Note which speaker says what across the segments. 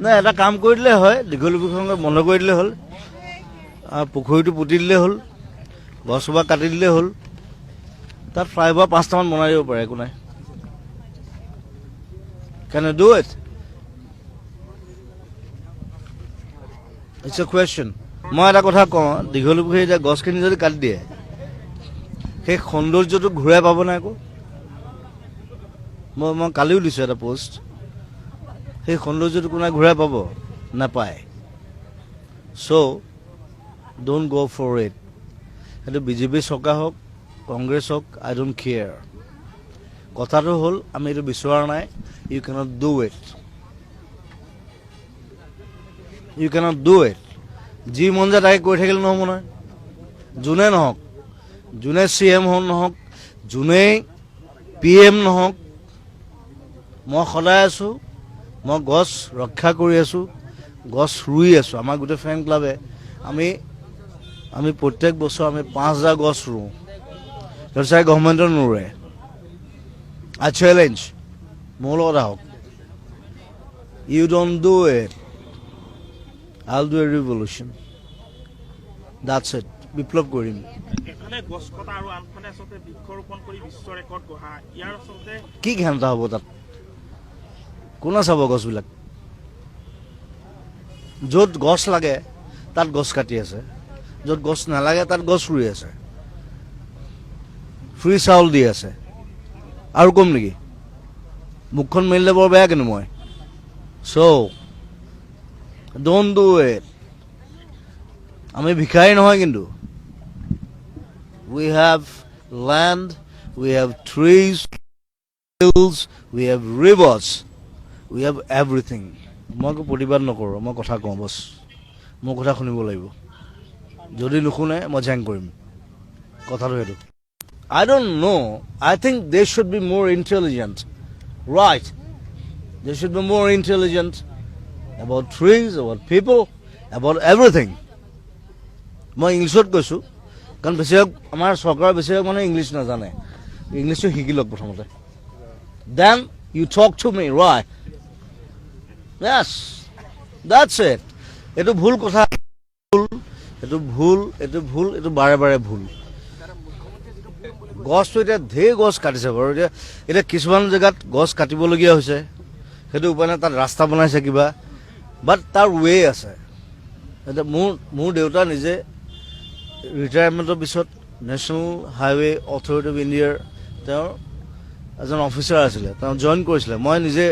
Speaker 1: নাই এটা কাম কৰি দিলে হয়, দীঘলীপুখুৰীখন বন্ধ কৰি দিলে হ'ল, পুখুৰীটো পুতি দিলে হ'ল, গছজোপা কাটি দিলে হ'ল, তাত ফ্লাইঅভাৰ 5টামান বনাই দিব পাৰে, একো নাই। Can you do it? It's a question. মই এটা কথা কওঁ, দীঘলীপুখুৰী এতিয়া গছখিনি যদি কাটি দিয়ে, সেই সৌন্দৰ্যটো ঘূৰাই পাব নাই আকৌ? মই কালিও দিছোঁ এটা পোষ্ট, সেই সৌন্দৰ্যটো কোনোবাই ঘূৰাই পাব নাপায়। চ' ডোণ্ট গ' ফৰ ইট। সেইটো বিজেপি চৰকাৰ হওক, কংগ্ৰেছ হওক, আই ডোণ্ট কেয়াৰ। কথাটো হ'ল আমি এইটো বিচৰা নাই। You can't do it, you can't do it. যি মন যায় তাকে কৰি থাকিলে নহ'ব নহয়। যোনে নহওক, যোনে CM নহওক, যোনেই PM নহওক, মই সদায় আছোঁ, মই গছ ৰক্ষা কৰি আছোঁ, গছ ৰুই আছোঁ। আমাৰ গোটেই ফেন ক্লাবে আমি প্ৰত্যেক বছৰ আমি 5,000 গছ ৰুওঁ। সেইটো চাই গভৰ্ণমেণ্টে নোৰোৱে। আই চেলেঞ্জ, মোৰ লগত আহক। You don't do it, I'll do a revolution. That's it. বিপ্লৱ কৰিম। কি ঘেণ্টা হ'ব তাত? কোনে চাব গছবিলাক? য'ত গছ লাগে তাত গছ কাটি আছে, য'ত গছ নালাগে তাত গছ ৰুই আছে, ফ্ৰী চাউল দি আছে। আৰু কম নেকি? মুখখন মেলিলে বৰ বেয়া কিন্তু মই। So' don't do it. আমি ভিখাৰী নহয় কিন্তু। We have land, we have trees, hills, we have rivers, we have everything. মই একো প্ৰতিবাদ নকৰোঁ, মই কথা কওঁ বছ। মোৰ কথা শুনিব লাগিব। যদি নুশুনে মই জেং কৰিম। কথাটো সেইটো। I don't know. I think they should be more intelligent. Right. They should be more intelligent about trees, about people, about everything. মই ইংলিছত কৈছোঁ, কাৰণ বেছিভাগ আমাৰ চৰকাৰৰ বেছিভাগ মানুহে ইংলিছ নাজানে। ইংলিছটো শিকি লওক প্ৰথমতে। Then you talk to me, right? Yes. That's it. এইটো ভুল কথা। এইটো ভুল, এইটো বাৰে বাৰে ভুল। গছটো এতিয়া ঢেৰ গছ কাটিছে বাৰু। এতিয়া কিছুমান জেগাত গছ কাটিবলগীয়া হৈছে, সেইটো উপায় নাই। তাত ৰাস্তা বনাইছে কিবা, বাট তাৰ ৱে আছে। এতিয়া মোৰ দেউতা নিজে ৰিটায়াৰমেণ্টৰ পিছত নেশ্যনেল হাইৱে অথৰিটি অফ ইণ্ডিয়াৰ তেওঁৰ এজন অফিচাৰ আছিলে, তেওঁ জইন কৰিছিলে। মই নিজে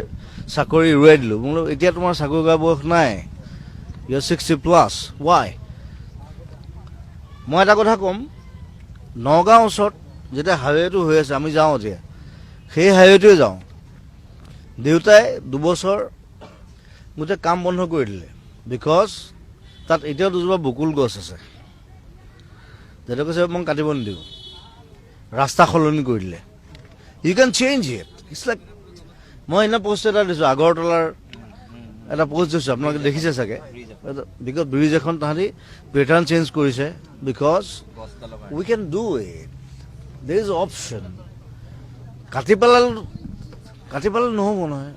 Speaker 1: চাকৰি এৰুৱাই দিলোঁ। বোলো এতিয়া তোমাৰ চাকৰি কৰা বয়স নাই, ইউ আৰ 60+, ৱাই? মই এটা কথা ক'ম, নগাঁও ওচৰত যেতিয়া হাইৱেটো হৈ আছে, আমি যাওঁ এতিয়া সেই হাইৱেটোৱে যাওঁ। দেউতাই 2 বছৰ গোটেই কাম বন্ধ কৰি দিলে, বিকজ তাত এতিয়াও 2জোপা বকুল গছ আছে। দেউতাই কৈছে মই কাটিব নিদিওঁ, ৰাস্তা সলনি কৰি দিলে। You can change it. It's like, মই এনে পষ্ট এটা দিছোঁ, আগৰতলাৰ এটা পষ্ট দিছোঁ, আপোনালোকে দেখিছে চাগে। বিকজ ব্ৰিজ এখন তাহাঁতি পেটাৰ্ণ চেঞ্জ কৰিছে, because we can do it. There is option. কাটি পেলালে নহ'ব নহয়।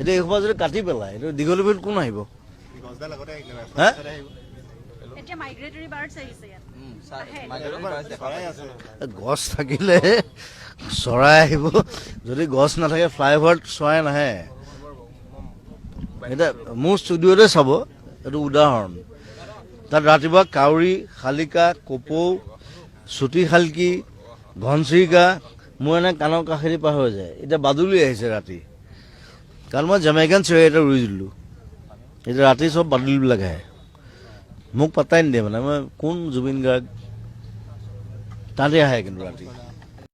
Speaker 1: এতিয়া এইসোপা যদি কাটি পেলায়, এইটো দীঘলীপুখুৰীত কোন আহিব? গছ থাকিলে চৰাই আহিব, যদি গছ নাথাকে ফ্লাইঅভাৰত চৰাই নাহে। এতিয়া মোৰ ষ্টুডিঅ'তে চাব, এইটো উদাহৰণ। তাত ৰাতিপুৱা কাউৰী, শালিকা, কপৌ, চুটি শালকি, ঘনচিৰিকা মোৰ এনে কাণৰ কাষেদি পাৰ হৈ যায়। এতিয়া বাদুলি আহিছে ৰাতি, কাৰণ মই জামাইকান চেৰী এটা ৰুই দিলোঁ। এতিয়া ৰাতি চব বাদুলিবিলাক আহে, মোক পাত্তাই নিদিয়ে। মানে মই কোন জুবিন গাৰ্গ, তাতে আহে কিন্তু ৰাতি।